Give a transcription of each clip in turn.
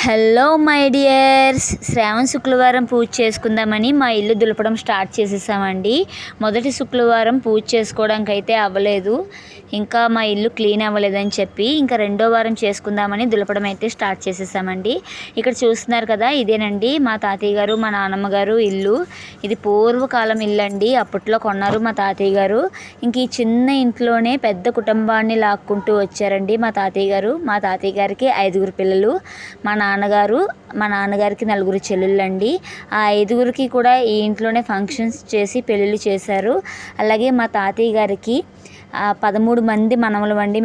Hello my dears, శ్రావణ శుక్రవారం పూజ చేసుకుందామని మా ఇల్లు దులపడం స్టార్ట్ చేసేసామండి. మొదటి శుక్రవారం పూజ చేసుకోవడానికి అయితే అవ్వలేదు, ఇంకా మా ఇల్లు క్లీన్ అవ్వలేదని చెప్పి ఇంకా రెండో వారం చేసుకుందామని దులపడం అయితే స్టార్ట్ చేసేసామండి. ఇక్కడ చూస్తున్నారు కదా, ఇదేనండి మా తాతయ్య గారు మా నాన్నమ్మ గారు ఇల్లు. ఇది పూర్వకాలం ఇల్లు అండి, అప్పట్లో కొన్నారు మా తాతయ్య గారు. ఇంక ఈ చిన్న ఇంట్లోనే పెద్ద కుటుంబాన్ని లాక్కుంటూ వచ్చారండి మా తాతయ్య గారు. మా తాతయ్య గారికి 5 పిల్లలు, మా నాన్నగారికి 4 చెల్లెళ్ళండి. ఆ 5 కూడా ఈ ఇంట్లోనే ఫంక్షన్స్ చేసి పెళ్ళిళ్ళు చేశారు. అలాగే మా తాతయ్య గారికి 13 మంది మనవలు అండి.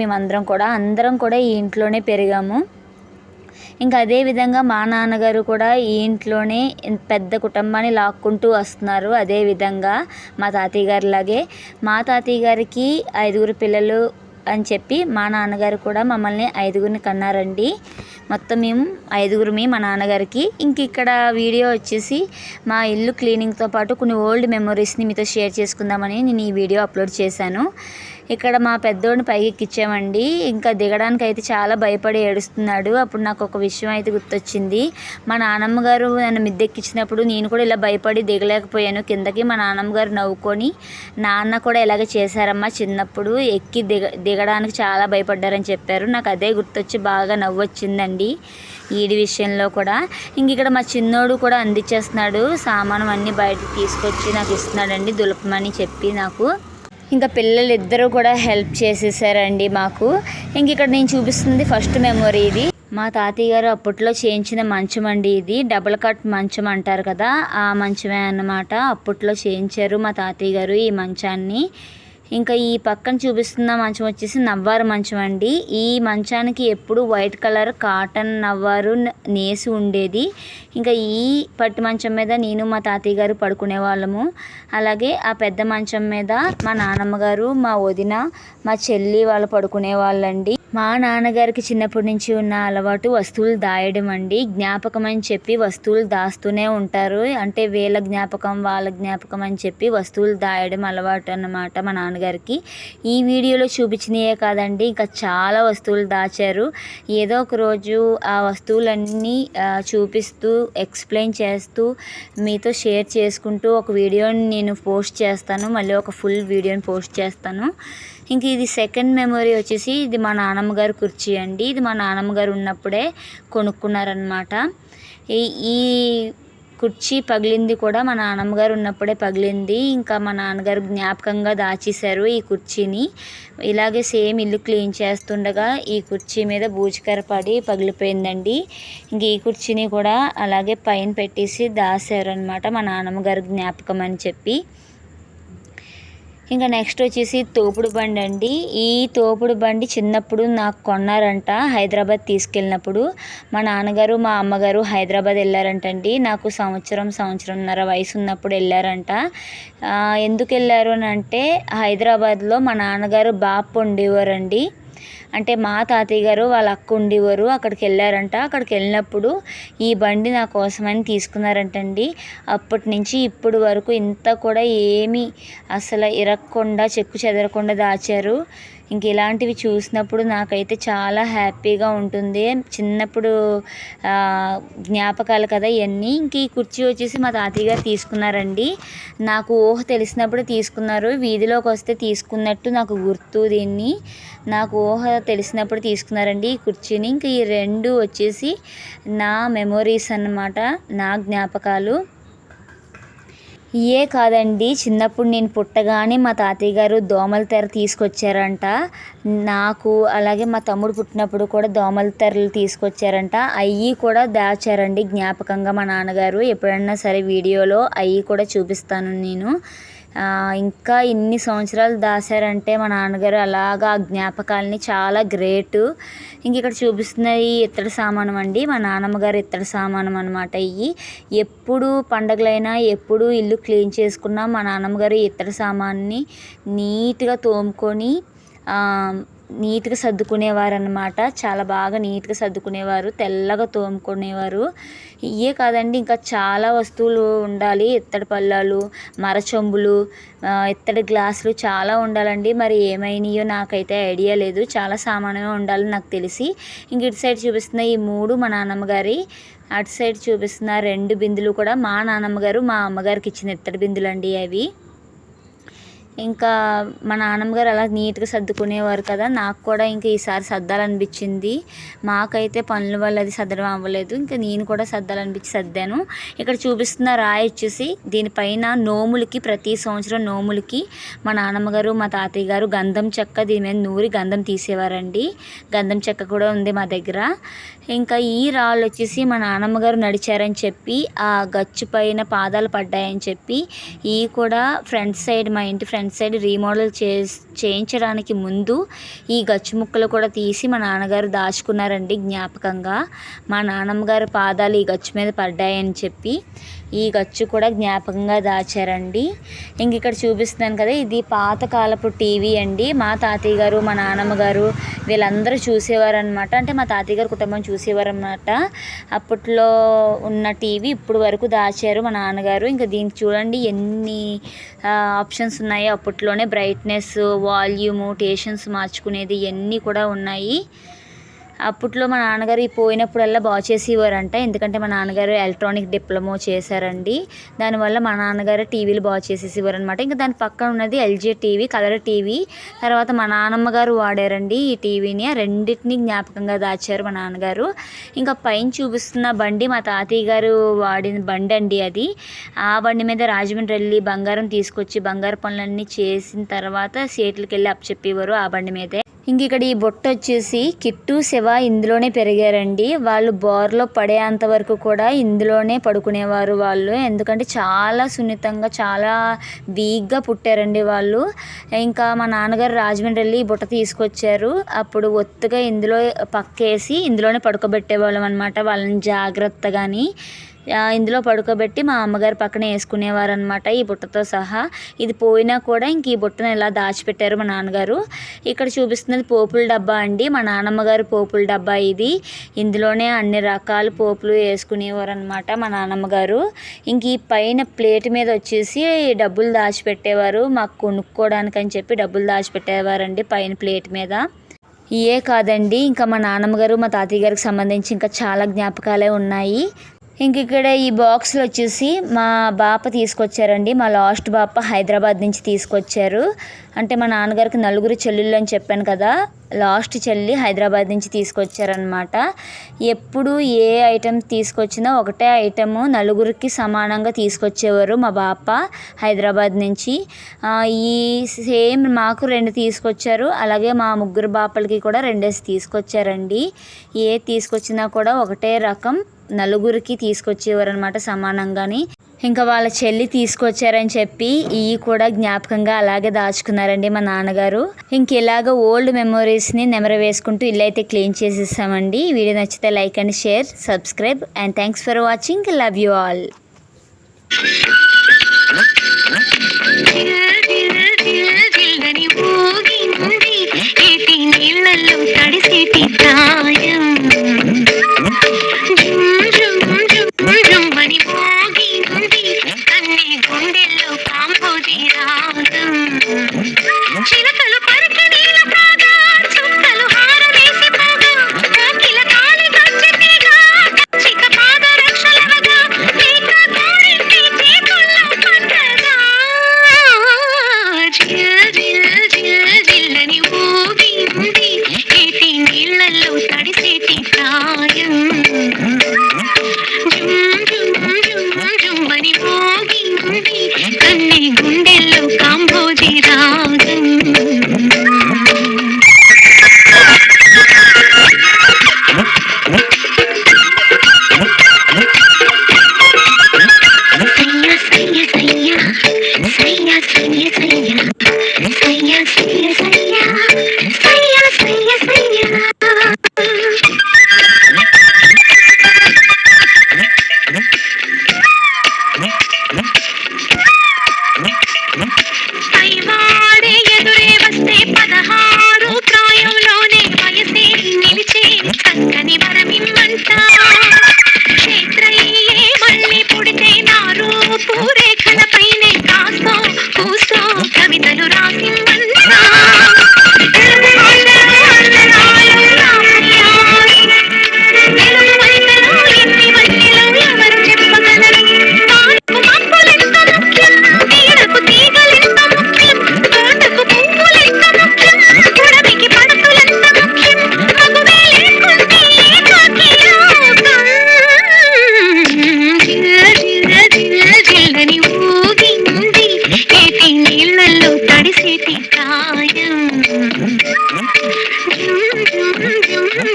అందరం కూడా ఈ ఇంట్లోనే పెరిగాము. ఇంకా అదేవిధంగా మా నాన్నగారు కూడా ఈ ఇంట్లోనే పెద్ద కుటుంబాన్ని లాక్కుంటూ వస్తున్నారు. అదేవిధంగా మా తాతయ్య గారిలాగే మా తాతయ్య గారికి 5 పిల్లలు అని చెప్పి మా నాన్నగారు కూడా మమ్మల్ని 5 కన్నారండి. మొత్తం మేము 5 మా నాన్నగారికి. ఇంక ఇక్కడ వీడియో వచ్చేసి మా ఇల్లు క్లీనింగ్తో పాటు కొన్ని ఓల్డ్ మెమొరీస్ని మీతో షేర్ చేసుకుందామని నేను ఈ వీడియో అప్లోడ్ చేశాను. ఇక్కడ మా పెద్దోడిని పైకి ఎక్కించామండి. ఇంకా దిగడానికి అయితే చాలా భయపడి ఏడుస్తున్నాడు. అప్పుడు నాకు ఒక విషయం అయితే గుర్తొచ్చింది. మా నాన్నమ్మ గారు నన్ను మిద్దెక్కించినప్పుడు నేను కూడా ఇలా భయపడి దిగలేకపోయాను కిందకి. మా నాన్నమ్మ గారు నవ్వుకొని, నాన్న కూడా ఇలాగే చేశారమ్మా చిన్నప్పుడు, ఎక్కి దిగడానికి చాలా భయపడ్డారని చెప్పారు. నాకు అదే గుర్తొచ్చి బాగా నవ్వు వచ్చిందండి ఈడి విషయంలో కూడా. ఇంక ఇక్కడ మా చిన్నోడు కూడా అందించేస్తున్నాడు, సామాను అన్నీ బయటకు తీసుకొచ్చి నాకు ఇస్తున్నాడండి దులపమని చెప్పి నాకు. ఇంకా పిల్లలు ఇద్దరు కూడా హెల్ప్ చేసేసారండి మాకు. ఇంక ఇక్కడ నేను చూపిస్తుంది ఫస్ట్ మెమొరీ. ఇది మా తాతయ్య గారు అప్పట్లో చేయించిన మంచం అండి. ఇది డబుల్ కట్ మంచం అంటారు కదా, ఆ మంచమే అన్నమాట. అప్పట్లో చేయించారు మా తాతయ్య గారు ఈ మంచాన్ని. ఇంకా ఈ పక్కన చూపిస్తున్న మంచం వచ్చేసి నవ్వారు మంచం అండి. ఈ మంచానికి ఎప్పుడు వైట్ కలర్ కాటన్ నవ్వారు నేసి ఉండేది. ఇంకా ఈ పట్టు మంచం మీద నేను మా తాతయ్య గారు పడుకునే వాళ్ళము. అలాగే ఆ పెద్ద మంచం మీద మా నాన్నమ్మ గారు, మా వదిన, మా చెల్లి వాళ్ళు పడుకునే వాళ్ళండి. మా నాన్నగారికి చిన్నప్పటి నుంచి ఉన్న అలవాటు వస్తువులు దాయడం అండి. జ్ఞాపకం అని చెప్పి వస్తువులు దాస్తూనే ఉంటారు. అంటే వీళ్ళ జ్ఞాపకం వాళ్ళ జ్ఞాపకం అని చెప్పి వస్తువులు దాయడం అలవాటు అన్నమాట మా నాన్నగారికి. ఈ వీడియోలో చూపించినయే కాదండి, ఇంకా చాలా వస్తువులు దాచారు. ఏదో ఒక రోజు ఆ వస్తువులన్నీ చూపిస్తూ ఎక్స్ప్లెయిన్ చేస్తూ మీతో షేర్ చేసుకుంటూ ఒక వీడియోని నేను పోస్ట్ చేస్తాను. మళ్ళీ ఒక ఫుల్ వీడియోని పోస్ట్ చేస్తాను. ఇంక ఇది సెకండ్ మెమొరీ వచ్చేసి ఇది మా నాన్నమ్మ గారు కుర్చీ అండి. ఇది మా నాన్నమ్మ గారు ఉన్నప్పుడే కొనుక్కున్నారనమాట. ఈ కుర్చీ పగిలింది కూడా మా నాన్నమ్మ గారు ఉన్నప్పుడే పగిలింది. ఇంకా మా నాన్నగారు జ్ఞాపకంగా దాచేశారు ఈ కుర్చీని. ఇలాగే సేమ్ ఇల్లు క్లీన్ చేస్తుండగా ఈ కుర్చీ మీద బూజుకర్ర పడి పగిలిపోయిందండి. ఇంక ఈ కుర్చీని కూడా అలాగే పైన పెట్టేసి దాశారు అనమాట మా నాన్నమ్మ గారు జ్ఞాపకం అని చెప్పి. ఇంకా నెక్స్ట్ వచ్చేసి తోపుడు బండి అండి. ఈ తోపుడు బండి చిన్నప్పుడు నాకు కొన్నారంట హైదరాబాద్ తీసుకెళ్ళినప్పుడు. మా నాన్నగారు మా అమ్మగారు హైదరాబాద్ వెళ్ళారంటండి. నాకు సంవత్సరంన్నర వయసు ఉన్నప్పుడు వెళ్ళారంట. ఎందుకు వెళ్ళారు అని అంటే, హైదరాబాద్లో మా నాన్నగారు బాపు ఉండేవారండి. అంటే మా తాతయ్య గారు వాళ్ళ అక్క ఉండేవారు. అక్కడికి వెళ్ళారంట. అక్కడికి వెళ్ళినప్పుడు ఈ బండి నా కోసమని తీసుకున్నారంటండి. అప్పటి నుంచి ఇప్పటి వరకు ఇంత కూడా ఏమీ అసలు ఇరక్కుండా చెక్కు చెదరకుండా దాచారు. ఇంక ఇలాంటివి చూసినప్పుడు నాకైతే చాలా హ్యాపీగా ఉంటుంది. చిన్నప్పుడు జ్ఞాపకాలు కదా ఇవన్నీ. ఇంక ఈ కుర్చీ వచ్చేసి మా తాతయ్య గారు తీసుకున్నారండి. నాకు ఊహ తెలిసినప్పుడు తీసుకున్నారు. వీధిలోకి వస్తే తీసుకున్నట్టు నాకు గుర్తు. దీన్ని నాకు ఊహ తెలిసినప్పుడు తీసుకున్నారండి ఈ కుర్చీని. ఇంక ఈ 2 వచ్చేసి నా మెమొరీస్ అన్నమాట, నా జ్ఞాపకాలు. ఇయే కాదండి, చిన్నప్పుడు నేను పుట్టగానే మా తాతయ్య గారు దోమల తెర తీసుకొచ్చారంట నాకు. అలాగే మా తమ్ముడు పుట్టినప్పుడు కూడా దోమల తెరలు తీసుకొచ్చారంట. అవి కూడా దాచారండి జ్ఞాపకంగా మా నాన్నగారు. ఎప్పుడన్నా సరే వీడియోలో అవి కూడా చూపిస్తాను నేను. ఇంకా ఇన్ని సంవత్సరాలు దాచారంటే మా నాన్నగారు అలాగా ఆ జ్ఞాపకాలని చాలా గ్రేటు. ఇంక ఇక్కడ చూపిస్తున్నది ఇత్తడి సామానం అండి. మా నాన్నమ్మ గారు ఇత్తడి సామానం అనమాట. ఇవి ఎప్పుడు పండగలైనా ఎప్పుడు ఇల్లు క్లీన్ చేసుకున్నా మా నాన్నమ్మ గారు ఇత్తడి సామాన్ని నీట్గా తోముకొని నీట్గా సర్దుకునేవారు అనమాట. చాలా బాగా నీట్గా సర్దుకునేవారు, తెల్లగా తోముకునేవారు. ఇవే కాదండి, ఇంకా చాలా వస్తువులు ఉండాలి. ఇత్తడి పళ్ళాలు, మరచెంబులు, ఇత్తడి గ్లాసులు చాలా ఉండాలండి. మరి ఏమైనాయో నాకైతే ఐడియా లేదు. చాలా సామాన్యంగా ఉండాలని నాకు తెలిసి. ఇంక ఇటు సైడ్ చూపిస్తున్న ఈ 3 మా నాన్నమ్మ గారి, అటు సైడ్ చూపిస్తున్న 2 బిందులు కూడా మా నాన్నమ్మ గారు మా అమ్మగారికి ఇచ్చిన ఇత్తడి బిందులు అండి అవి. ఇంకా మా నాన్నమ్మగారు అలా నీట్గా సర్దుకునేవారు కదా, నాకు కూడా ఇంకా ఈసారి సర్దాలనిపించింది. మాకైతే పనుల వల్ల అది సర్దడం అవ్వలేదు, ఇంకా నేను కూడా సర్దాలనిపించి సర్దాను. ఇక్కడ చూపిస్తున్న రాయి వచ్చేసి దీనిపైన నోములకి, ప్రతి సంవత్సరం నోములకి మా నాన్నమ్మగారు మా తాతయ్య గారు గంధం చెక్క దీని మీద నూరి గంధం తీసేవారండి. గంధం చెక్క కూడా ఉంది మా దగ్గర. ఇంకా ఈ రాళ్ళు వచ్చేసి మా నాన్నమ్మగారు నడిచారని చెప్పి, ఆ గచ్చు పైన పాదాలు పడ్డాయని చెప్పి ఈ కూడా ఫ్రంట్ సైడ్, మా ఇంటి ఫ్రంట్ సైడ్ రీమోడల్ చేయించడానికి ముందు ఈ గచ్చు ముక్కలు కూడా తీసి మా నాన్నగారు దాచుకున్నారండి జ్ఞాపకంగా. మా నాన్నమ్మగారి పాదాలు ఈ గచ్చు మీద పడ్డాయని చెప్పి ఈ గచ్చు కూడా జ్ఞాపకంగా దాచారండి. ఇంక ఇక్కడ చూపిస్తున్నాను కదా, ఇది పాతకాలపు టీవీ అండి. మా తాతయ్య గారు, మా నాన్నమ్మ గారు వీళ్ళందరూ చూసేవారు అనమాట. అంటే మా తాతయ్య గారు కుటుంబం చూసేవారు అన్నమాట. అప్పట్లో ఉన్న టీవీ ఇప్పుడు వరకు దాచారు మా నాన్నగారు. ఇంకా దీనికి చూడండి ఎన్ని ఆప్షన్స్ ఉన్నాయో. అప్పట్లోనే బ్రైట్నెస్, వాల్యూము, స్టేషన్స్ మార్చుకునేది ఇవన్నీ కూడా ఉన్నాయి. అప్పట్లో మా నాన్నగారు ఈ పోయినప్పుడల్లా బాగు చేసేవారంట. ఎందుకంటే మా నాన్నగారు ఎలక్ట్రానిక్ డిప్లొమా చేశారండి. దానివల్ల మా నాన్నగారు టీవీలు బాగు చేసేసేవారు అనమాట. ఇంకా దాని పక్కన ఉన్నది ఎల్జీ టీవీ, కలర్ టీవీ. తర్వాత మా నాన్నమ్మ గారు వాడారండి ఈ టీవీని. ఆ రెండింటిని జ్ఞాపకంగా దాచారు మా నాన్నగారు. ఇంకా పైన చూపిస్తున్న బండి మా తాతయ్య గారు వాడిన బండి అండి అది. ఆ బండి మీద రాజమండ్రి వెళ్ళి బంగారం తీసుకొచ్చి బంగారు పనులన్నీ చేసిన తర్వాత సేట్లకి వెళ్ళి అప్పచెప్పేవారు ఆ బండి మీదే. ఇంక ఇక్కడ ఈ బుట్ట వచ్చేసి కిట్టు, శివ ఇందులోనే పెరిగారండి. వాళ్ళు బోర్లో పడేంత వరకు కూడా ఇందులోనే పడుకునేవారు వాళ్ళు. ఎందుకంటే చాలా సున్నితంగా, చాలా వీక్గా పుట్టారండి వాళ్ళు. ఇంకా మా నాన్నగారు రాజమండ్రి వెళ్ళి ఈ బుట్ట తీసుకొచ్చారు. అప్పుడు ఒత్తుగా ఇందులో పక్కేసి ఇందులోనే పడుకోబెట్టేవాళ్ళం అనమాట వాళ్ళని జాగ్రత్తగాని. ఇందులో పడుకోబెట్టి మా అమ్మగారు పక్కన వేసుకునేవారు అనమాట ఈ బుట్టతో సహా. ఇది పోయినా కూడా ఇంక ఈ బుట్టను ఇలా దాచిపెట్టారు మా నాన్నగారు. ఇక్కడ చూపిస్తున్నది పోపుల డబ్బా అండి. మా నాన్నమ్మ గారు పోపుల డబ్బా ఇది. ఇందులోనే అన్ని రకాల పోపులు వేసుకునేవారు అనమాట మా నాన్నమ్మ గారు. ఇంక ఈ పైన ప్లేట్ మీద వచ్చేసి డబ్బులు దాచిపెట్టేవారు. మాకు కొనుక్కోవడానికి అని చెప్పి డబ్బులు దాచిపెట్టేవారండి పైన ప్లేట్ మీద. ఇయే కాదండి, ఇంకా మా నాన్నమ్మ గారు, మా తాతయ్య గారికి సంబంధించి ఇంకా చాలా జ్ఞాపకాలే ఉన్నాయి. ఇంక ఇక్కడ ఈ బాక్స్లో వచ్చేసి మా బాప తీసుకొచ్చారండి. మా లాస్ట్ బాప హైదరాబాద్ నుంచి తీసుకొచ్చారు. అంటే మా నాన్నగారికి నలుగురు చెల్లెళ్ళు అని చెప్పాను కదా, లాస్ట్ చెల్లి హైదరాబాద్ నుంచి తీసుకొచ్చారనమాట. ఎప్పుడు ఏ ఐటెం తీసుకొచ్చినా ఒకటే ఐటెము నలుగురికి సమానంగా తీసుకొచ్చేవారు మా బాప హైదరాబాద్ నుంచి. ఈ సేమ్ మాకు 2 తీసుకొచ్చారు, అలాగే మా ముగ్గురు బాపలకి కూడా 2 తీసుకొచ్చారండి. ఏ తీసుకొచ్చినా కూడా ఒకటే రకం నలుగురికి తీసుకొచ్చేవారు అనమాట సమానంగాని. ఇంకా వాళ్ళ చెల్లి తీసుకొచ్చారని చెప్పి ఇవి కూడా జ్ఞాపకంగా అలాగే దాచుకున్నారండి మా నాన్నగారు. ఇంక ఇలాగ ఓల్డ్ మెమొరీస్ని నెమరు వేసుకుంటూ ఇల్లు అయితే క్లీన్ చేసేసామండి. వీడియో నచ్చితే like and share, subscribe and thanks for watching. Love you all. చిలకలు పరక నీల ప్రాగా చుక్కలు హారవేసి పోగా కోకిల కాలి గజ్జెతిగా చిక పాద రక్షలవగా లేక కోరింటి చేతుల్లో పట్టగా జిల్ జిల్ జిల్ జిల్లని ఊగింది ఏటి నీళ్ళల్లో తడిసేటి ప్రాయం.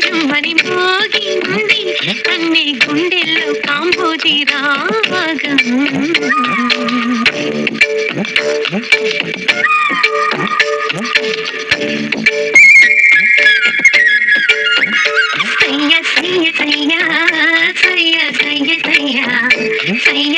జుమ్మని మోగింది అన్ని గుండెల్లో కాంబోజీ రాగం సయ్య సయ్య సయ్య సయ్య సయ్య సయ్య సయ్య